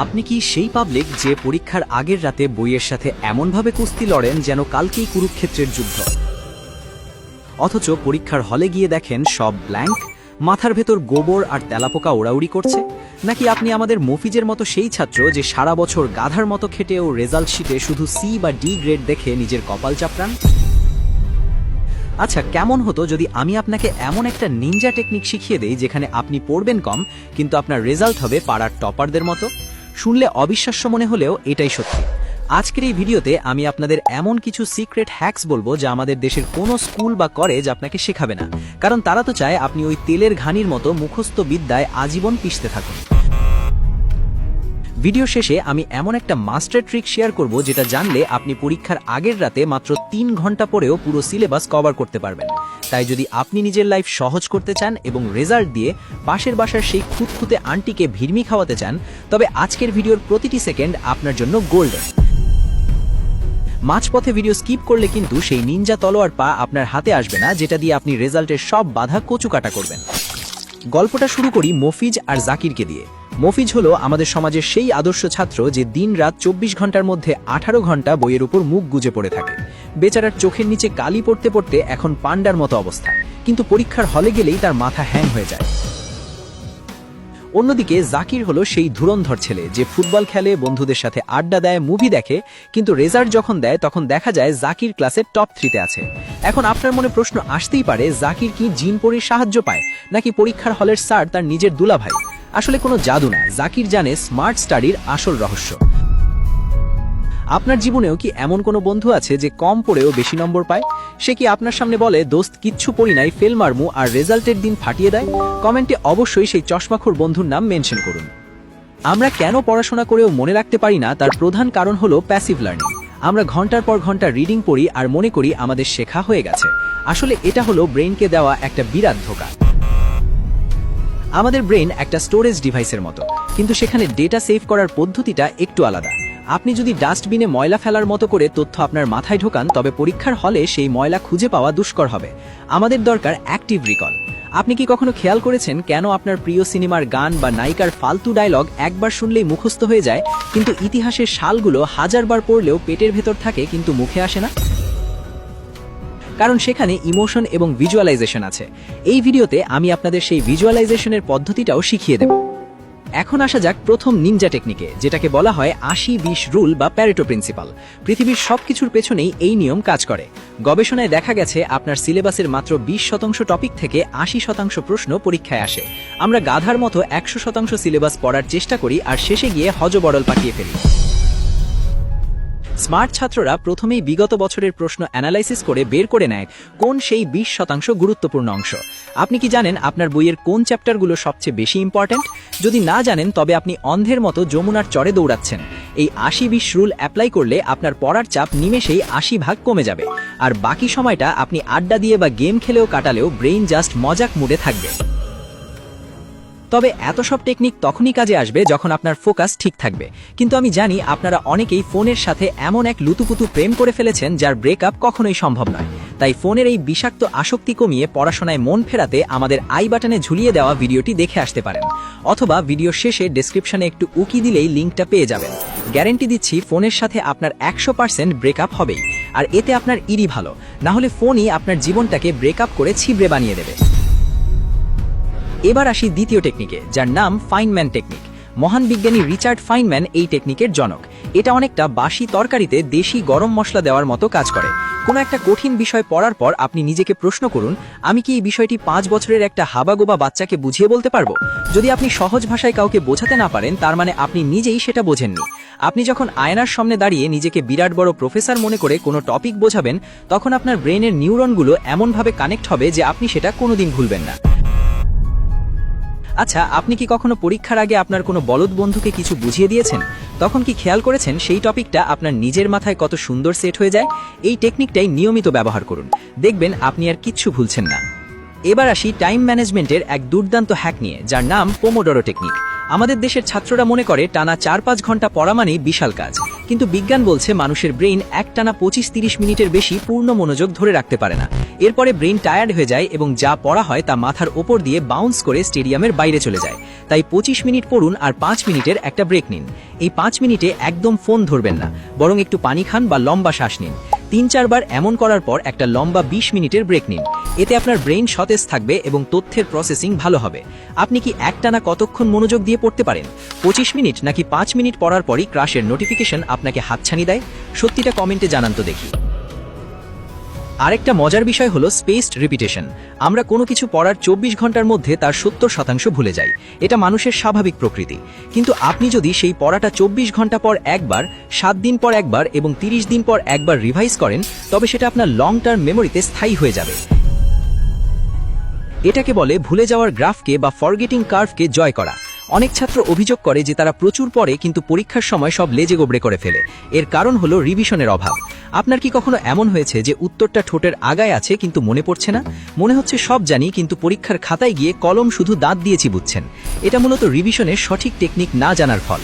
আপনি কি সেই পাবলিক যে পরীক্ষার আগের রাতে বইয়ের সাথে এমনভাবে কুস্তি লড়েন যেন কালকেই কুরুক্ষেত্রের যুদ্ধ, অথচ পরীক্ষার হলে গিয়ে দেখেন সব ব্ল্যাঙ্ক, মাথার ভেতর গোবর আর তেলাপোকা ওড়াউড়ি করছে? নাকি আপনি আমাদের মফিজের মতো সেই ছাত্র যে সারা বছর গাধার মতো খেটেও রেজাল্ট শিটে শুধু সি বা ডি গ্রেড দেখে নিজের কপাল চাপড়ান? আচ্ছা, কেমন হতো যদি আমি আপনাকে এমন একটা নিনজা টেকনিক শিখিয়ে দেই যেখানে আপনি পড়বেন কম কিন্তু আপনার রেজাল্ট হবে পাড়ার টপারদের মতো? শুনলে অবিশ্বাস্য মনে হলেও এটাই সত্যি। আজকের এই ভিডিওতে আমি আপনাদের এমন কিছু সিক্রেট হ্যাকস বলবো যা আমাদের দেশের কোনো স্কুল বা কলেজ আপনাকে শেখাবে না, কারণ তারা তো চায় আপনি ওই তেলের ঘানির মতো মুখস্থ বিদ্যায় আজীবন পিষতে থাকুন। ভিডিও শেষে আমি এমন একটা মাস্টার ট্রিক শেয়ার করব যেটা জানলে আপনি পরীক্ষার আগের রাতে মাত্র 3 ঘন্টা পরেও পুরো সিলেবাস কভার করতে পারবেন। তাই যদি আপনি নিজের লাইফ সহজ করতে চান এবং রেজাল্ট দিয়ে পাশের বাসার সেই খুঁতখুঁতে আন্টিকে ভিড়মি খাওয়াতে চান, তবে আজকের ভিডিওর প্রতিটি সেকেন্ড আপনার জন্য গোল্ডেন। মাঝপথে ভিডিও স্কিপ করলে কিন্তু সেই নিনজা তলোয়ার পা আপনার হাতে আসবে না, যেটা দিয়ে আপনি রেজাল্টের সব বাধা কচুকাটা করবেন। গল্পটা শুরু করি মফিজ আর জাকিরকে দিয়ে। মফিজ হলো আমাদের সমাজের সেই আদর্শ ছাত্র যে দিন রাত 24 ঘন্টার মধ্যে 18 ঘন্টা বইয়ের উপর মুখ গুজে পড়ে থাকে। বেচারার চোখের নিচে কালি পড়তে পড়তে এখন পান্ডার মতো অবস্থা, কিন্তু পরীক্ষার হলে গেলেই তার মাথা হ্যাং হয়ে যায়। অন্যদিকে জাকির হলো সেই ধুরন্ধর ছেলে যে ফুটবল খেলে, বন্ধুদের সাথে আড্ডা দেয়, মুভি দেখে, কিন্তু রেজাল্ট যখন দেয় তখন দেখা যায় জাকির ক্লাসের টপ 3-তে আছে। এখন আপনার মনে প্রশ্ন আসতেই পারে, জাকির কি জিন পরীর সাহায্য পায় নাকি পরীক্ষার হলের স্যার তার নিজের দুলাভাই? আসলে কোনো জাদু না, জাকির জানে স্মার্ট স্টাডির আসল রহস্য। আপনার জীবনেও কি এমন কোনো বন্ধু আছে যে কম পড়েও বেশি নম্বর পায়? সে কি আপনার সামনে বলে, দোস্ত কিচ্ছু পড়ি নাই, ফেল মারমু, আর রেজাল্টের দিন ফাটিয়ে দেয়? কমেন্টে অবশ্যই সেই চশমাখোর বন্ধুর নাম মেনশন করুন। আমরা কেন পড়াশোনা করেও মনে রাখতে পারি না, তার প্রধান কারণ হলো প্যাসিভ লার্নিং। আমরা ঘন্টার পর ঘন্টা রিডিং পড়ি আর মনে করি আমাদের শেখা হয়ে গেছে। আসলে এটা হলো ব্রেইনকে দেওয়া একটা বিরাট ধোঁকা। আমাদের ব্রেইন একটা স্টোরেজ ডিভাইসের মতো, কিন্তু সেখানে ডেটা সেভ করার পদ্ধতিটা একটু আলাদা। আপনি যদি ডাস্টবিনে ময়লা ফেলার মতো করে তথ্য আপনার মাথায় ঢোকান, তবে পরীক্ষার হলে সেই ময়লা খুঁজে পাওয়া দুষ্কর হবে। আমাদের দরকার অ্যাক্টিভ রিকল। আপনি কি কখনো খেয়াল করেছেন কেন আপনার প্রিয় সিনেমার গান বা নায়িকার ফালতু ডায়লগ একবার শুনলেই মুখস্থ হয়ে যায়, কিন্তু ইতিহাসের সালগুলো 1000 বার পড়লেও পেটের ভেতর থাকে কিন্তু মুখে আসে না? কারণ সেখানে ইমোশন এবং ভিজুয়ালাইজেশন আছে। এই ভিডিওতে আমি আপনাদের সেই ভিজুয়ালাইজেশনের পদ্ধতিটাও শিখিয়ে দেব। এখন আসা যাক প্রথম নিনজা টেকনিকে, যেটাকে বলা হয় 80-20 রুল বা প্যারেটো প্রিন্সিপাল। পৃথিবীর সবকিছুর পেছনেই এই নিয়ম কাজ করে। গবেষণায় দেখা গেছে আপনার সিলেবাসের মাত্র 20% টপিক থেকে 80% প্রশ্ন পরীক্ষায় আসে। আমরা গাধার মতো 100% সিলেবাস পড়ার চেষ্টা করি আর শেষে গিয়ে হজবড়ল পাকিয়ে ফেলি। স্মার্ট ছাত্ররা প্রথমেই বিগত বছরের প্রশ্ন অ্যানালাইসিস করে বের করে নেয় কোন সেই 20% গুরুত্বপূর্ণ অংশ। আপনি কি জানেন আপনার বইয়ের কোন চ্যাপ্টারগুলো সবচেয়ে বেশি ইম্পর্ট্যান্ট? যদি না জানেন, তবে আপনি অন্ধের মতো যমুনার চরে দৌড়াচ্ছেন। এই 80-20 রুল অ্যাপ্লাই করলে আপনার পড়ার চাপ নিমেষেই 80 ভাগ কমে যাবে, আর বাকি সময়টা আপনি আড্ডা দিয়ে বা গেম খেলেও কাটালেও ব্রেইন জাস্ট মজাক মুডে থাকবে। তবে এত সব টেকনিক তখনই কাজে আসবে যখন আপনার ফোকাস ঠিক থাকবে। কিন্তু আমি জানি আপনারা অনেকেই ফোনের সাথে এমন এক লুতুপুতু প্রেম করে ফেলেছেন যার ব্রেকআপ কখনোই সম্ভব নয়। তাই ফোনের এই বিষাক্ত আসক্তি কমিয়ে পড়াশোনায় মন ফেরাতে আমাদের আই বাটনে ঝুলিয়ে দেওয়া ভিডিওটি দেখে আসতে পারেন, অথবা ভিডিওর শেষে ডেসক্রিপশনে একটু উকি দিলেই লিঙ্কটা পেয়ে যাবেন। গ্যারান্টি দিচ্ছি ফোনের সাথে আপনার 100% ব্রেকআপ হবেই, আর এতে আপনার ইরি ভালো, না হলে ফোনই আপনার জীবনটাকে ব্রেকআপ করে ছিবড়ে বানিয়ে দেবে। এবার আসি দ্বিতীয় টেকনিকে, যার নাম ফাইনম্যান টেকনিক। মহান বিজ্ঞানী রিচার্ড ফাইনম্যান এই টেকনিকের জনক। এটা অনেকটা বাসি তরকারিতে দেশি গরম মশলা দেওয়ার মতো কাজ করে। কোনো একটা কঠিন বিষয় পড়ার পর আপনি নিজেকে প্রশ্ন করুন, আমি কি এই বিষয়টি 5 বছরের একটা হাবাগোবা বাচ্চাকে বুঝিয়ে বলতে পারবো? যদি আপনি সহজ ভাষায় কাউকে বোঝাতে না পারেন, তার মানে আপনি নিজেই সেটা বোঝেননি। আপনি যখন আয়নার সামনে দাঁড়িয়ে নিজেকে বিরাট বড় প্রফেসর মনে করে কোনো টপিক বোঝাবেন, তখন আপনার ব্রেনের নিউরনগুলো এমনভাবে কানেক্ট হবে যে আপনি সেটা কোনোদিন ভুলবেন না। আচ্ছা, আপনি কি কখনো পরীক্ষার আগে আপনার কোনো বলদ বন্ধুকে কিছু বুঝিয়ে দিয়েছেন? তখন কি খেয়াল করেছেন সেই টপিকটা আপনার নিজের মাথায় কত সুন্দর সেট হয়ে যায়? এই টেকনিকটাই নিয়মিত ব্যবহার করুন, দেখবেন আপনি আর কিচ্ছু ভুলছেন না। এবার আসি টাইম ম্যানেজমেন্টের এক দুর্দান্ত হ্যাক নিয়ে, যার নাম পোমোডোরো টেকনিক। আমাদের দেশের ছাত্ররা মনে করে টানা 4-5 ঘন্টা পড়া মানেই বিশাল কাজ, কিন্তু বিজ্ঞান বলছে মানুষের ব্রেইন একটানা 25-30 মিনিটের বেশি পূর্ণ মনোযোগ ধরে রাখতে পারে না। এরপরে ব্রেইন টায়ার্ড হয়ে যায় এবং যা পড়া হয় তা মাথার ওপর দিয়ে বাউন্স করে স্টেডিয়ামের বাইরে চলে যায়। তাই 25 মিনিট পড়ুন আর 5 মিনিটের একটা ব্রেক নিন। এই 5 মিনিটে একদম ফোন ধরবেন না, বরং একটু পানি খান বা লম্বা শ্বাস নিন। 3-4 বার এমন করার পর একটা লম্বা 20 মিনিটের ব্রেক নিন। এতে আপনার ব্রেইন সতেজ থাকবে এবং তথ্যের প্রসেসিং ভালো হবে। আপনি কি একটানা কতক্ষণ মনোযোগ দিয়ে পড়তে পারেন? 25 মিনিট নাকি 5 মিনিট পড়ার পরই ক্রাশের নোটিফিকেশন আপনাকে হাতছানি দেয়? সত্যিটা কমেন্টে জানান তো দেখি। আরেকটা মজার বিষয় হলো স্পেসড রিপিটেশন। আমরা কোনো কিছু পড়ার 24 ঘন্টার মধ্যে তার 70% ভুলে যাই। এটা মানুষের স্বাভাবিক প্রকৃতি। কিন্তু আপনি যদি সেই পড়াটা 24 ঘন্টা পর একবার, 7 দিন পর একবার এবং 30 দিন পর একবার রিভাইজ করেন, তবে সেটা আপনার লং টার্ম মেমোরিতে স্থায়ী হয়ে যাবে। এটাকে বলে ভুলে যাওয়ার গ্রাফকে বা ফরগেটিং কার্ভকে জয় করা। অনেক ছাত্র অভিযোগ করে যে তারা প্রচুর পড়ে কিন্তু পরীক্ষার সময় সব লেজে গোবড়ে করে ফেলে। এর কারণ হলো রিভিশনের অভাব। আপনার কি কখনো এমন হয়েছে যে উত্তরটা ঠোঁটের আগায় আছে কিন্তু মনে পড়ছে না? মনে হচ্ছে সব জানি, কিন্তু পরীক্ষার খাতায় গিয়ে কলম শুধু দাঁত দিয়েছি বুঝছেন। এটা মূলত রিভিশনের সঠিক টেকনিক না জানার ফল।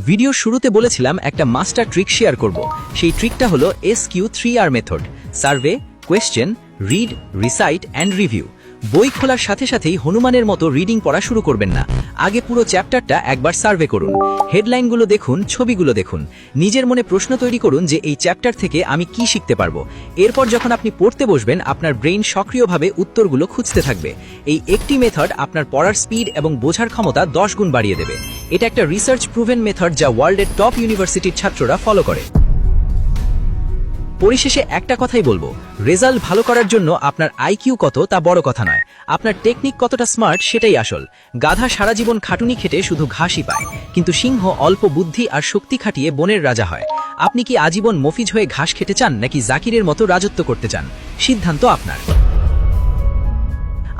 ভিডিও শুরুতে বলেছিলাম একটা মাস্টার ট্রিক শেয়ার করব। সেই ট্রিকটা হলো SQ3R method: survey, question, read, recite and review. বই খোলার সাথে সাথেই হনুমানের মতো রিডিং পড়া শুরু করবেন না। আগে পুরো চ্যাপ্টারটা একবার সার্ভে করুন। হেডলাইনগুলো দেখুন, ছবিগুলো দেখুন। নিজের মনে প্রশ্ন তৈরি করুন যে এই চ্যাপ্টার থেকে আমি কি শিখতে পারবো। এরপর যখন আপনি পড়তে বসবেন, আপনার ব্রেইন সক্রিয়ভাবে উত্তরগুলো খুঁজতে থাকবে। এই একটি মেথড আপনার পড়ার স্পিড এবং বোঝার ক্ষমতা 10 গুণ বাড়িয়ে দেবে। এটা একটা রিসার্চ প্রুভেন মেথড যা ওয়ার্ল্ডের টপ ইউনিভার্সিটির ছাত্ররা ফলো করে। পরিশেষে একটা কথাই বলবো, রেজাল্ট ভালো করার জন্য আপনার আইকিউ কত তা বড় কথা নয়, আপনার টেকনিক কতটা স্মার্ট সেটাই আসল। গাধা সারা জীবন খাটুনি খেটে শুধু ঘাসই পায়, কিন্তু সিংহ অল্প বুদ্ধি আর শক্তি খাটিয়ে বনের রাজা হয়। আপনি কি আজীবন মফিজ হয়ে ঘাস খেতে চান নাকি জাকিরের মতো রাজত্ব করতে চান? সিদ্ধান্ত আপনার।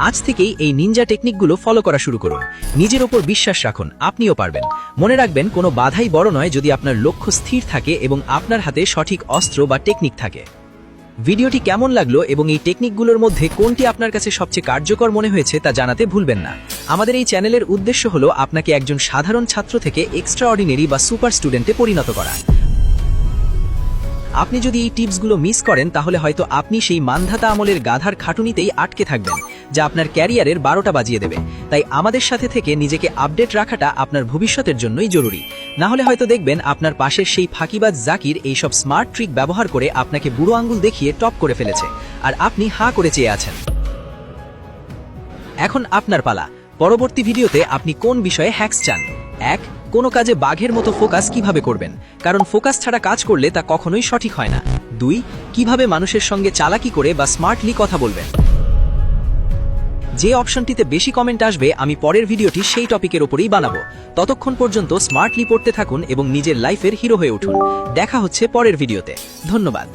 আজ থেকেই এই নিনজা টেকনিকগুলো ফলো করা শুরু করুন। নিজের ওপর বিশ্বাস রাখুন, আপনিও পারবেন। মনে রাখবেন, কোনো বাধাই বড় নয় যদি আপনার লক্ষ্য স্থির থাকে এবং আপনার হাতে সঠিক অস্ত্র বা টেকনিক থাকে। ভিডিওটি কেমন লাগলো এবং এই টেকনিকগুলোর মধ্যে কোনটি আপনার কাছে সবচেয়ে কার্যকর মনে হয়েছে তা জানাতে ভুলবেন না। আমাদের এই চ্যানেলের উদ্দেশ্য হলো আপনাকে একজন সাধারণ ছাত্র থেকে এক্সট্রাঅর্ডিনারি বা সুপার স্টুডেন্টে পরিণত করা। আপনি যদি এই টিপসগুলো মিস করেন, তাহলে হয়তো আপনি সেই মানধাতা আমলের গাধার খাটুনিতেই আটকে থাকবেন, যা আপনার ক্যারিয়ারের 12টা বাজিয়ে দেবে। তাই আমাদের সাথে থেকে নিজেকে আপডেট রাখাটা আপনার ভবিষ্যতের জন্যই জরুরি। না হলে হয়তো দেখবেন আপনার পাশের সেই ফাঁকিবাজ জাকির এইসব স্মার্ট ট্রিক ব্যবহার করে আপনাকে বুড়ো আঙ্গুল দেখিয়ে টপ করে ফেলেছে, আর আপনি হাঁ করে চেয়ে আছেন। এখন আপনার পালা। পরবর্তী ভিডিওতে আপনি কোন বিষয়ে হ্যাক্স চান? 1. কোনো কাজে বাঘের মতো ফোকাস কিভাবে করবেন, কারণ ফোকাস ছাড়া কাজ করলে তা কখনোই সঠিক হয় না। 2. কিভাবে মানুষের সঙ্গে চালাকি করে বা স্মার্টলি কথা বলবেন। যে অপশনটিতে বেশি কমেন্ট আসবে, আমি পরের ভিডিওটি সেই টপিকের উপরেই বানাবো। ততক্ষণ পর্যন্ত স্মার্টলি পড়তে থাকুন এবং নিজের লাইফের হিরো হয়ে উঠুন। দেখা হচ্ছে পরের ভিডিওতে। ধন্যবাদ।